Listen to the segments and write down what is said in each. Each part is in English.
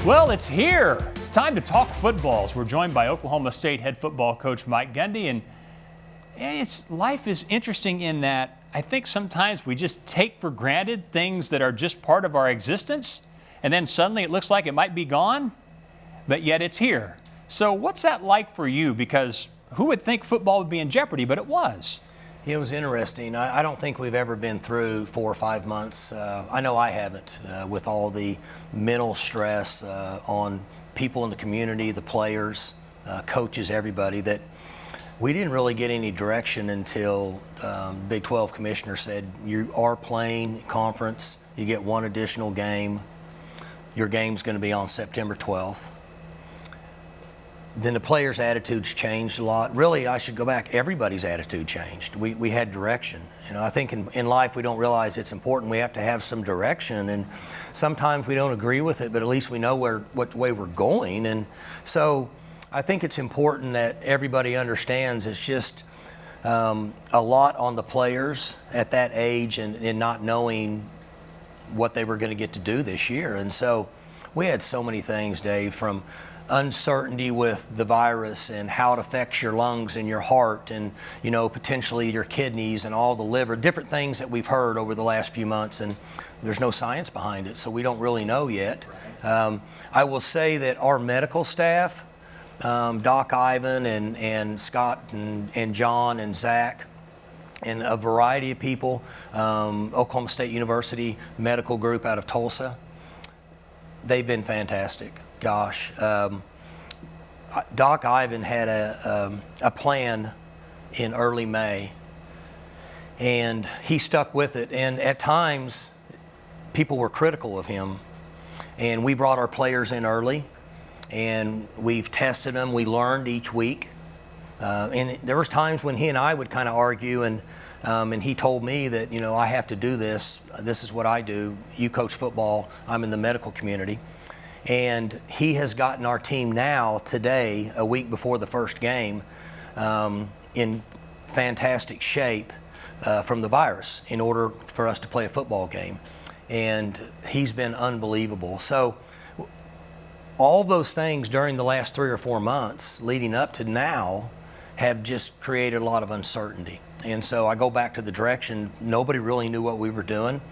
Well, it's here. It's time to talk footballs. We're joined by Oklahoma State head football coach Mike Gundy, and life is interesting in that I think sometimes we just take for granted things that are just part of our existence, and then suddenly it looks like it might be gone, but yet it's here. So what's that like for you? Because who would think football would be in jeopardy, but it was. It was interesting. I don't think we've ever been through 4 or 5 months. I know I haven't, with all the mental stress on people in the community, the players, coaches, everybody, that we didn't really get any direction until Big 12 commissioner said, you are playing conference, you get one additional game. Your game's going to be on September 12th. Then the players' attitudes changed a lot. Really, I should go back. Everybody's attitude changed. We had direction. You know, I think in life we don't realize it's important. We have to have some direction, and sometimes we don't agree with it, but at least we know what way we're going. And so I think it's important that everybody understands it's just a lot on the players at that age and not knowing what they were going to get to do this year. And so we had so many things, Dave, from uncertainty with the virus and how it affects your lungs and your heart and, you know, potentially your kidneys and all the liver, different things that we've heard over the last few months, and there's no science behind it, so we don't really know yet. I will say that our medical staff, Doc Ivan and Scott and John and Zach, and a variety of people, Oklahoma State University medical group out of Tulsa, they've been fantastic. Gosh, Doc Ivan had a plan in early May, and he stuck with it. And at times, people were critical of him. And we brought our players in early, and we've tested them. We learned each week. And there was times when he and I would kind of argue, and he told me that, you know, I have to do this. This is what I do. You coach football. I'm in the medical community. And he has gotten our team now, today, a week before the first game, in fantastic shape from the virus in order for us to play a football game. And he's been unbelievable. So all those things during the last 3 or 4 months leading up to now have just created a lot of uncertainty. And so I go back to the direction. Nobody really knew what we were doing.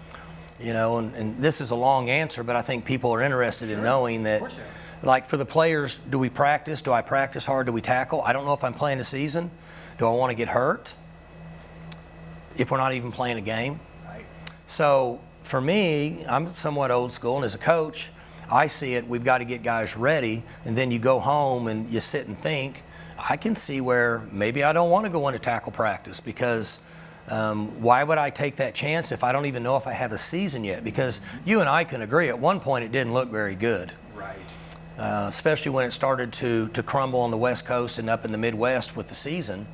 You know, and this is a long answer, but I think people are interested in knowing that, like for the players, do we practice? Do I practice hard? Do we tackle? I don't know if I'm playing a season. Do I want to get hurt if we're not even playing a game? Right. So for me, I'm somewhat old school, and as a coach, I see it, we've got to get guys ready, and then you go home and you sit and think. I can see where maybe I don't want to go into tackle practice because why would I take that chance if I don't even know if I have a season yet? Because you and I can agree, at one point it didn't look very good. Right. Especially when it started to crumble on the West Coast and up in the Midwest with the season.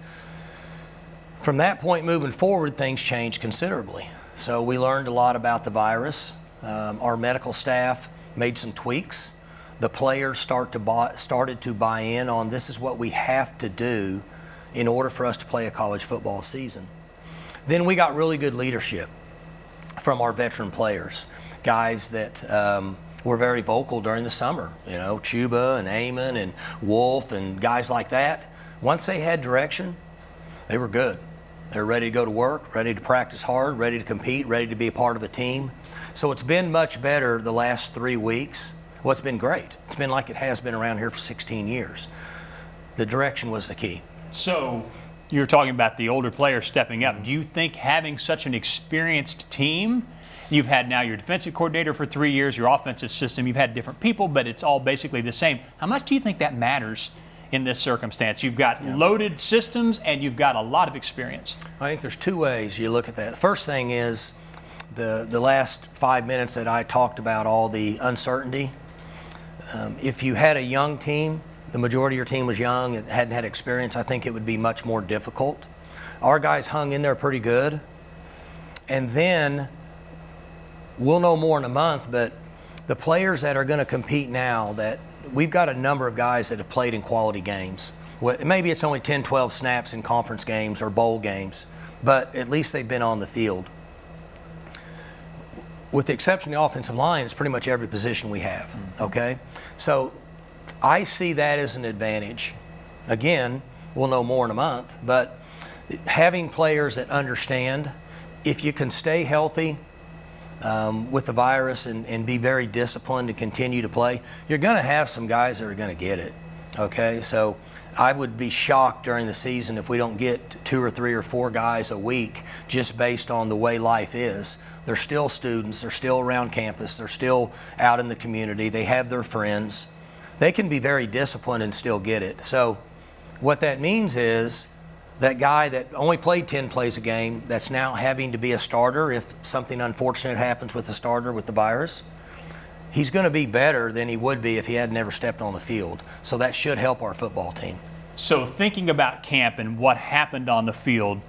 From that point moving forward, things changed considerably. So we learned a lot about the virus. Our medical staff made some tweaks. The players started to buy in on this is what we have to do in order for us to play a college football season. Then we got really good leadership from our veteran players, guys that were very vocal during the summer. You know, Chuba and Amon and Wolf and guys like that. Once they had direction, they were good. They were ready to go to work, ready to practice hard, ready to compete, ready to be a part of a team. So it's been much better the last 3 weeks. Well, it's been great. It's been like it has been around here for 16 years. The direction was the key. So you're talking about the older players stepping up. Do you think having such an experienced team, you've had now your defensive coordinator for 3 years, your offensive system, you've had different people, but it's all basically the same. How much do you think that matters in this circumstance? You've got loaded systems and you've got a lot of experience. I think there's 2 ways you look at that. The first thing is the last 5 minutes that I talked about all the uncertainty. If you had a young team, the majority of your team was young and hadn't had experience, I think it would be much more difficult. Our guys hung in there pretty good. And then we'll know more in a month, but the players that are going to compete now, that we've got a number of guys that have played in quality games. Maybe it's only 10, 12 snaps in conference games or bowl games, but at least they've been on the field. with the exception of the offensive line, it's pretty much every position we have, okay? So I see that as an advantage. Again, we'll know more in a month, but having players that understand, if you can stay healthy with the virus and be very disciplined and continue to play, you're going to have some guys that are going to get it, okay? So I would be shocked during the season if we don't get 2 or 3 or 4 guys a week just based on the way life is. They're still students, they're still around campus, they're still out in the community, they have their friends. They can be very disciplined and still get it. So what that means is that guy that only played 10 plays a game that's now having to be a starter if something unfortunate happens with the starter with the virus, he's going to be better than he would be if he had never stepped on the field. So that should help our football team. So thinking about camp and what happened on the field,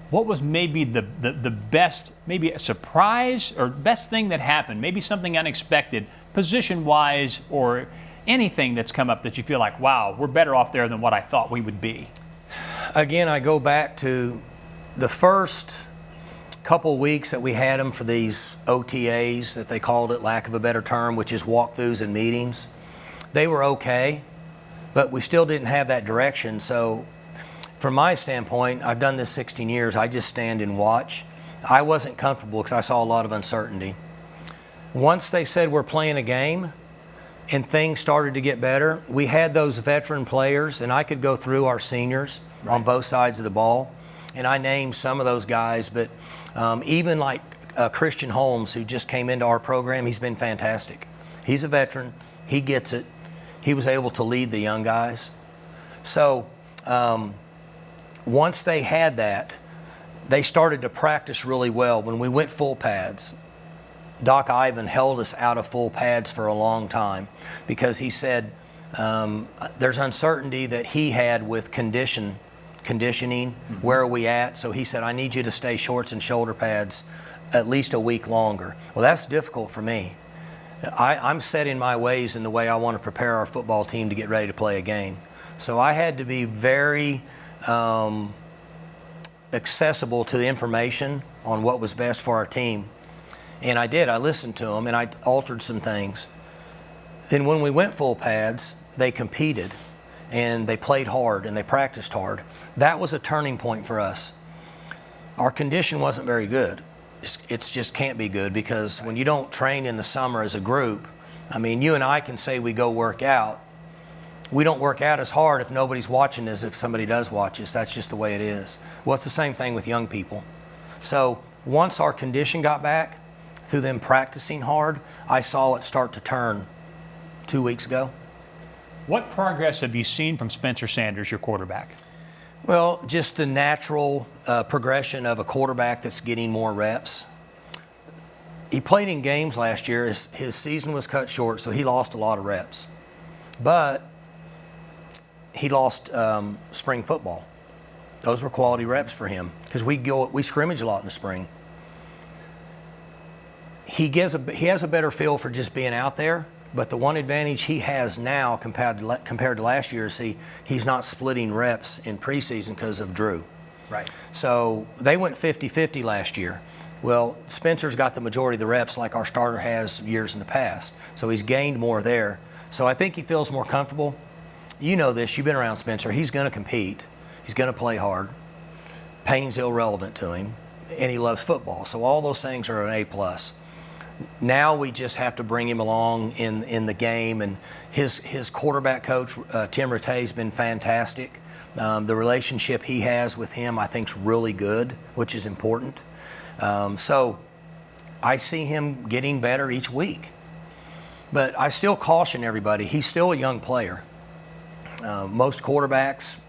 what was maybe the best, maybe a surprise or best thing that happened, maybe something unexpected, position-wise or anything that's come up that you feel like, wow, we're better off there than what I thought we would be? Again, I go back to the first couple weeks that we had them for these OTAs that they called it, lack of a better term, which is walkthroughs and meetings. They were okay, but we still didn't have that direction. So from my standpoint, I've done this 16 years, I just stand and watch. I wasn't comfortable because I saw a lot of uncertainty. Once they said we're playing a game and things started to get better, we had those veteran players, and I could go through our seniors on both sides of the ball, and I named some of those guys, but even like Christian Holmes, who just came into our program, he's been fantastic. He's a veteran, he gets it. He was able to lead the young guys. So once they had that, they started to practice really well. When we went full pads, Doc Ivan held us out of full pads for a long time because he said there's uncertainty that he had with conditioning. Where are we at? So he said, I need you to stay shorts and shoulder pads at least a week longer. Well, that's difficult for me. I'm set in my ways in the way I want to prepare our football team to get ready to play a game. So I had to be very accessible to the information on what was best for our team. And I did. I listened to them, and I altered some things. Then when we went full pads, they competed, and they played hard, and they practiced hard. That was a turning point for us. Our condition wasn't very good. It's just can't be good because when you don't train in the summer as a group, I mean, you and I can say we go work out. We don't work out as hard if nobody's watching as if somebody does watch us. That's just the way it is. Well, it's the same thing with young people. So once our condition got back, through them practicing hard, I saw it start to turn 2 weeks ago. What progress have you seen from Spencer Sanders, your quarterback? Well, just the natural progression of a quarterback that's getting more reps. He played in games last year. His season was cut short, so he lost a lot of reps. But he lost spring football. Those were quality reps for him because we scrimmage a lot in the spring. He has a better feel for just being out there, but the one advantage he has now compared to last year is he's not splitting reps in preseason because of Drew. Right. So they went 50-50 last year. Well, Spencer's got the majority of the reps like our starter has years in the past, so he's gained more there. So I think he feels more comfortable. You know this, you've been around Spencer. He's going to compete. He's going to play hard. Pain's irrelevant to him, and he loves football. So all those things are an A+. Now we just have to bring him along in the game, and his quarterback coach, Tim Rattay, has been fantastic. The relationship he has with him, I think, is really good, which is important. So I see him getting better each week. But I still caution everybody, he's still a young player. Most quarterbacks,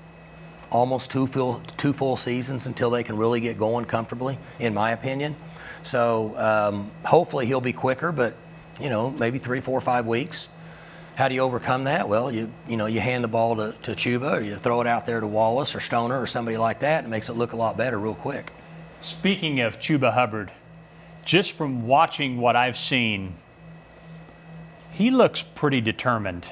almost two full seasons until they can really get going comfortably, in my opinion. So hopefully he'll be quicker, but maybe 3, 4, 5 weeks. How do you overcome that? Well, you hand the ball to Chuba, or you throw it out there to Wallace or Stoner or somebody like that. It makes it look a lot better real quick. Speaking of Chuba Hubbard, just from watching what I've seen, he looks pretty determined.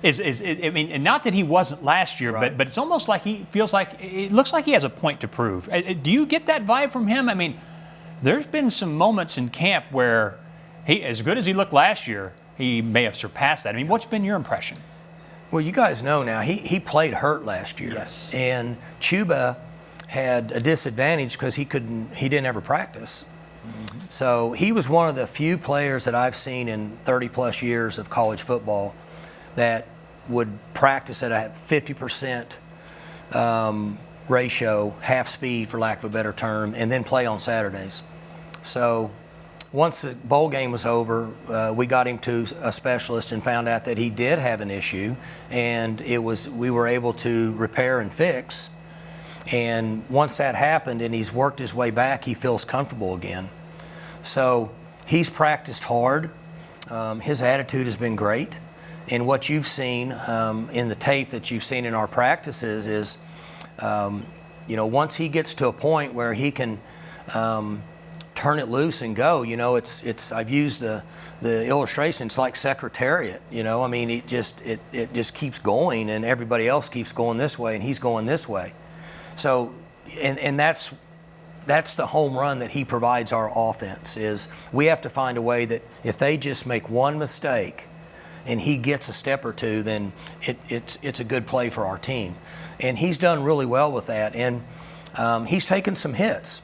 I mean, and not that he wasn't last year, right. but it's almost like it looks like he has a point to prove. Do you get that vibe from him? I mean, There's been some moments in camp where he, as good as he looked last year, he may have surpassed that. I mean, what's been your impression? Well, you guys know now, he played hurt last year. Yes. And Chuba had a disadvantage because he didn't ever practice. Mm-hmm. So he was one of the few players that I've seen in 30 plus years of college football that would practice at a 50% ratio, half speed for lack of a better term, and then play on Saturdays. So once the bowl game was over, we got him to a specialist and found out that he did have an issue, and we were able to repair and fix. And once that happened and he's worked his way back, he feels comfortable again. So he's practiced hard. His attitude has been great. And what you've seen in the tape that you've seen in our practices is, once he gets to a point where he can turn it loose and go, I've used the illustration. It's like Secretariat, I mean, it just keeps going, and everybody else keeps going this way, and he's going this way. So, and that's the home run that he provides our offense. Is we have to find a way that if they just make one mistake, and he gets a step or two, then it's a good play for our team. And he's done really well with that. And he's taken some hits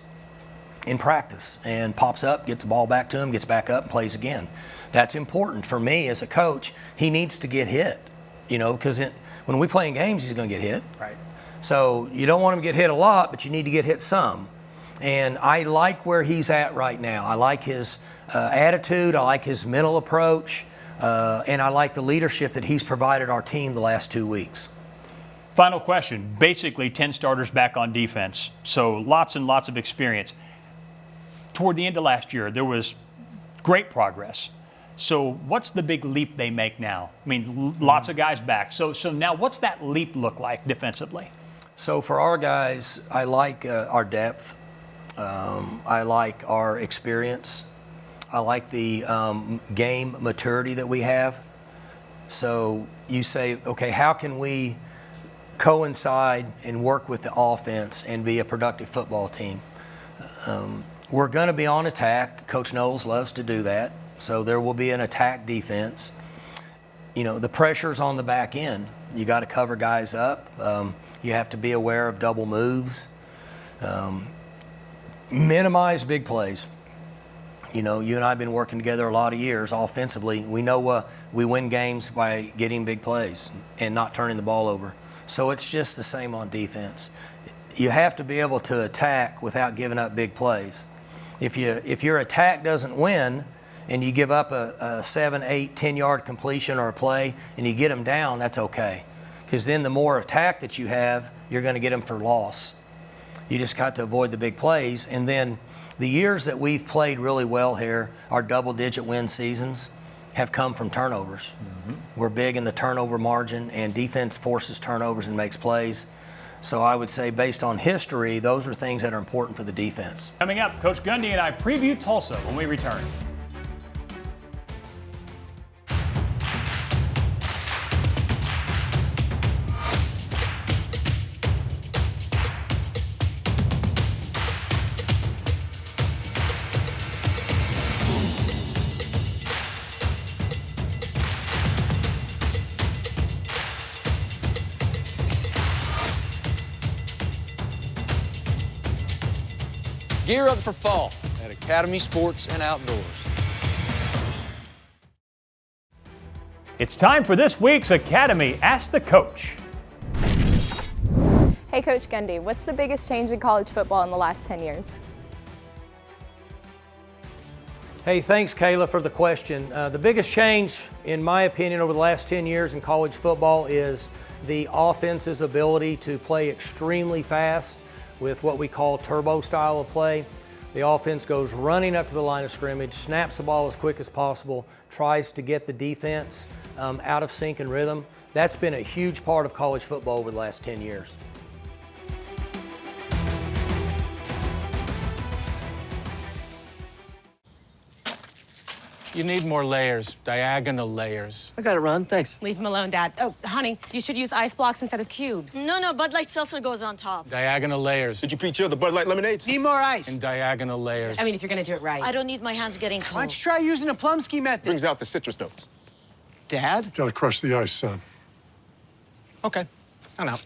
in practice and pops up, gets the ball back to him, gets back up and plays again. That's important for me as a coach. He needs to get hit, because when we play in games, he's going to get hit. Right. So you don't want him to get hit a lot, but you need to get hit some. And I like where he's at right now. I like his attitude. I like his mental approach. And I like the leadership that he's provided our team the last 2 weeks. Final question. Basically, 10 starters back on defense, so lots and lots of experience. Toward the end of last year, there was great progress. So what's the big leap they make now? I mean, lots of guys back. So now what's that leap look like defensively? So for our guys, I like our depth. I like our experience. I like the game maturity that we have. So you say, okay, how can we coincide and work with the offense and be a productive football team? We're going to be on attack. Coach Knowles loves to do that. So there will be an attack defense. The pressure's on the back end. You got to cover guys up. You have to be aware of double moves. Minimize big plays. You and I have been working together a lot of years offensively. We know we win games by getting big plays and not turning the ball over. So it's just the same on defense. You have to be able to attack without giving up big plays. If your attack doesn't win and you give up a 7, 8, 10-yard completion or a play and you get them down, that's okay. Because then the more attack that you have, you're going to get them for loss. You just got to avoid the big plays. And then the years that we've played really well here, our double-digit win seasons, have come from turnovers. Mm-hmm. We're big in the turnover margin, and defense forces turnovers and makes plays. So I would say, based on history, those are things that are important for the defense. Coming up, Coach Gundy and I preview Tulsa when we return. Gear up for fall at Academy Sports and Outdoors. It's time for this week's Academy Ask the Coach. Hey Coach Gundy, what's the biggest change in college football in the last 10 years? Hey, thanks, Kayla, for the question. The biggest change, in my opinion, over the last 10 years in college football is the offense's ability to play extremely fast with what we call turbo style of play. The offense goes running up to the line of scrimmage, snaps the ball as quick as possible, tries to get the defense out of sync and rhythm. That's been a huge part of college football over the last 10 years. You need more layers, diagonal layers. I got it, Ron. Thanks. Leave him alone, Dad. Oh, honey, you should use ice blocks instead of cubes. No, Bud Light Seltzer goes on top. Diagonal layers. Did you pre-chill the Bud Light lemonades? Need more ice. And diagonal layers. I mean, if you're gonna do it right. I don't need my hands getting cold. Why don't you try using the Plumsky method? Brings out the citrus notes. Dad? Gotta crush the ice, son. Okay, I'm out.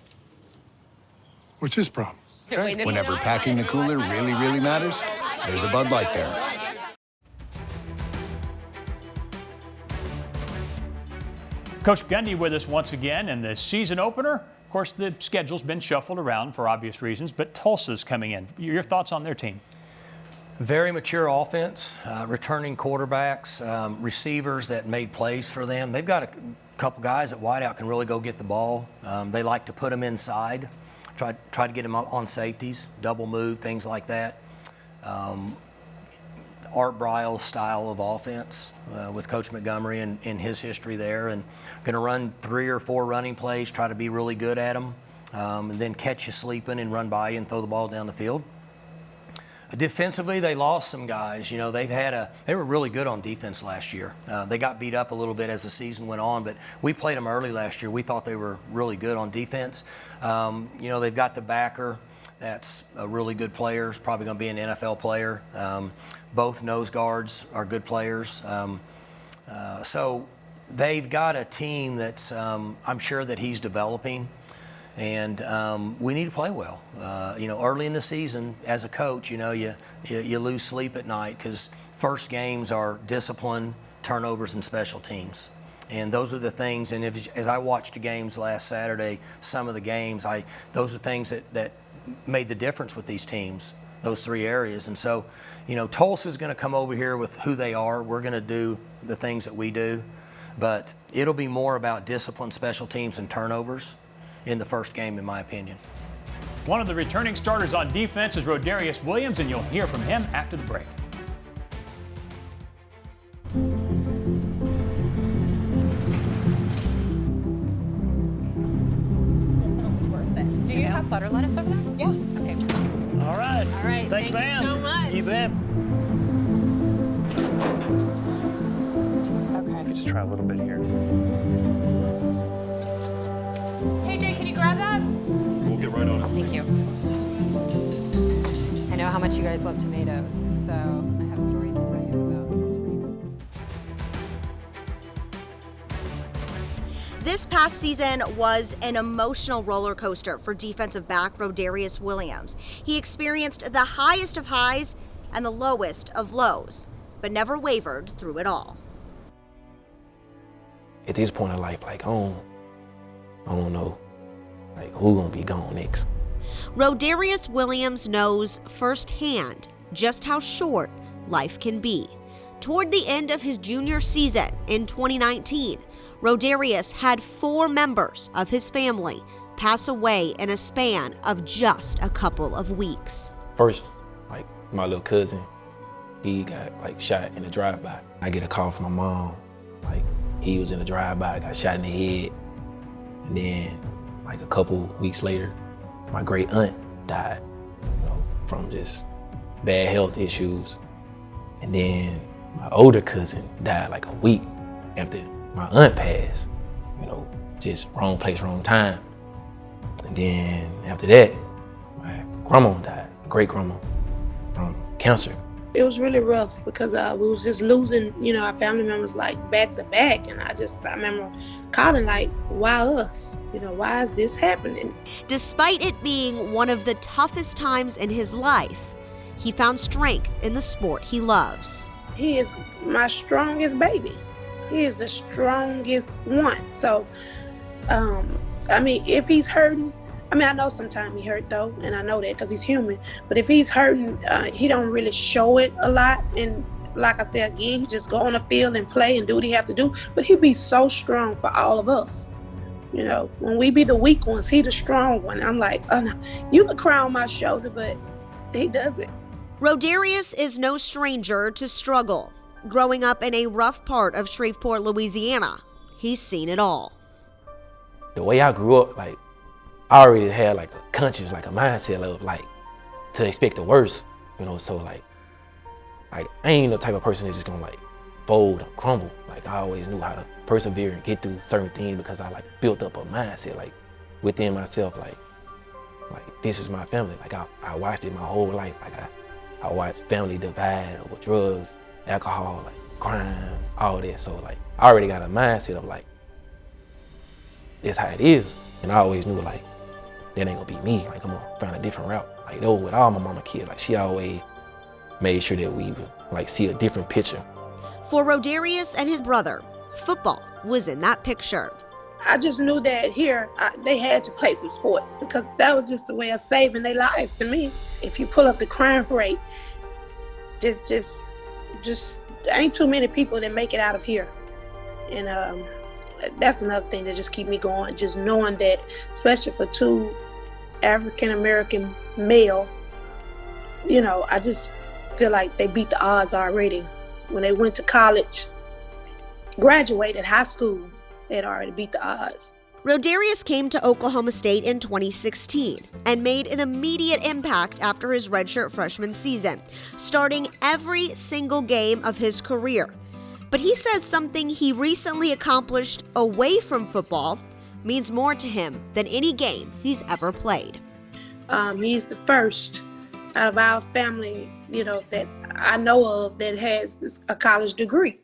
What's his problem? Whenever packing the cooler really matters, there's a Bud Light there. Coach Gundy with us once again in the season opener. Of course, the schedule's been shuffled around for obvious reasons, but Tulsa's coming in. Your thoughts on their team? Very mature offense, returning quarterbacks, receivers that made plays for them. They've got a couple guys at wideout can really go get the ball. They like to put them inside, try to get them on safeties, double move, things like that. Art Briles style of offense with Coach Montgomery and his history there, and going to run 3 or 4 running plays, try to be really good at them, and then catch you sleeping and run by you and throw the ball down the field. Defensively, they lost some guys. You know, they were really good on defense last year. They got beat up a little bit as the season went on, but we played them early last year. We thought they were really good on defense. You know, they've got the backer. That's a really good player. He's probably going to be an NFL player. Both nose guards are good players. So they've got a team that's I'm sure that he's developing, and we need to play well. You know, early in the season, as a coach, you know, you lose sleep at night because first games are discipline, turnovers, and special teams. And those are the things, and as I watched the games last Saturday, some of the games, those are things that made the difference with these teams, those 3 areas. And so, you know, Tulsa's going to come over here with who they are. We're going to do the things that we do, but it'll be more about discipline, special teams, and turnovers in the first game, in my opinion. One of the returning starters on defense is Rodarius Williams, and you'll hear from him after the break. Do you have butter lettuce over there? Yeah. Okay. All right. All right. Thanks, Thank you so much. You bet. Okay. Just try a little bit here. Hey, Jay, can you grab that? We'll get right on it. Thank you. I know how much you guys love tomatoes, so I have stories to tell you about these tomatoes. This past season was an emotional roller coaster for defensive back Rodarius Williams. He experienced the highest of highs and the lowest of lows, but never wavered through it all. At this point in life, like, I don't know, like, who gonna be gone next? Rodarius Williams knows firsthand just how short life can be. Toward the end of his junior season in 2019, Rodarius had 4 members of his family pass away in a span of just a couple of weeks. First, like, my little cousin, he got, like, shot in a drive-by. I get a call from my mom, like, he was in a drive-by, got shot in the head. And then, like, a couple weeks later, my great aunt died, you know, from just bad health issues. And then my older cousin died like a week after my aunt passed, you know, just wrong place, wrong time. And then after that, my grandma died, great grandma, from cancer. It was really rough because we was just losing, you know, our family members like back to back. And I remember calling like, why us? You know, why is this happening? Despite it being one of the toughest times in his life, he found strength in the sport he loves. He is my strongest baby. He is the strongest one. So, I mean, if he's hurting, I mean, I know sometimes he hurt though, and I know that because he's human. But if he's hurting, he don't really show it a lot. And like I said again, he just go on the field and play and do what he have to do. But he be so strong for all of us. You know, when we be the weak ones, he the strong one. I'm like, oh no, you can cry on my shoulder, but he does it. Rodarius is no stranger to struggle. Growing up in a rough part of Shreveport, Louisiana, he's seen it all. The way I grew up, like, I already had like a conscience, like a mindset of like to expect the worst, you know. So like I ain't no type of person that's just gonna like fold or crumble. Like I always knew how to persevere and get through certain things because I like built up a mindset like within myself, like this is my family. Like I watched it my whole life. Like I watched family divide over drugs, alcohol, like crime, all that. So like I already got a mindset of like, it's how it is. And I always knew like, that ain't gonna be me. Like I'm gonna find a different route. Like that was with all my mama kids. Like she always made sure that we would like see a different picture. For Rodarius and his brother, football was in that picture. I just knew that here they had to play some sports because that was just the way of saving their lives to me. If you pull up the crime rate, just ain't too many people that make it out of here. And that's another thing that just keep me going, just knowing that, especially for two African-American male, you know, I just feel like they beat the odds already. When they went to college, graduated high school, they had already beat the odds. Rodarius came to Oklahoma State in 2016 and made an immediate impact after his redshirt freshman season, starting every single game of his career. But he says something he recently accomplished away from football means more to him than any game he's ever played. He's the first out of our family, you know, that I know of that has a college degree.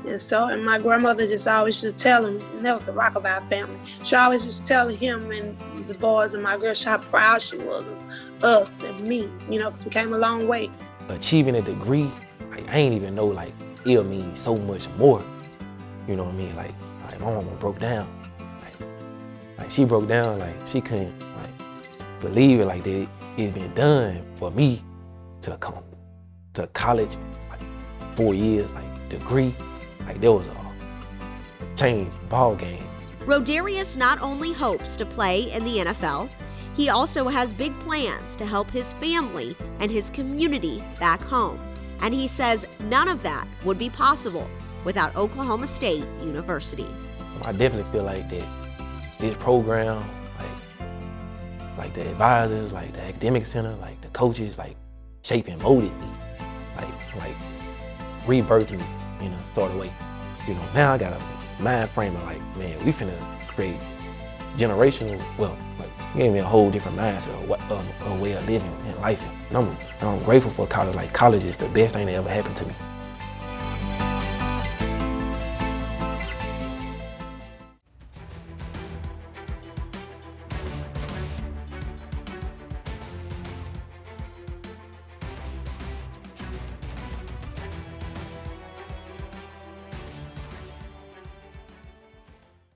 And my grandmother just always used to tell him, and that was the rock of our family. She always used to tell him and the boys and my girls how proud she was of us and me, you know, because we came a long way. Achieving a degree, like, I ain't even know like it'll mean so much more. You know what I mean? Like my mama broke down. Like she broke down, like she couldn't like believe it, like that it's been done for me to come to college, like 4 years, like degree. Like there was a change ball game. Rodarius not only hopes to play in the NFL, he also has big plans to help his family and his community back home. And he says none of that would be possible without Oklahoma State University. I definitely feel like that this program, like the advisors, like the academic center, like the coaches, like shaped and molded me, like rebirthed me in a sort of way. You know, now I got a mind frame of like, man, we finna create generational, well, like gave me a whole different mindset of a way of living and life. And I'm grateful for college. Like college is the best thing that ever happened to me.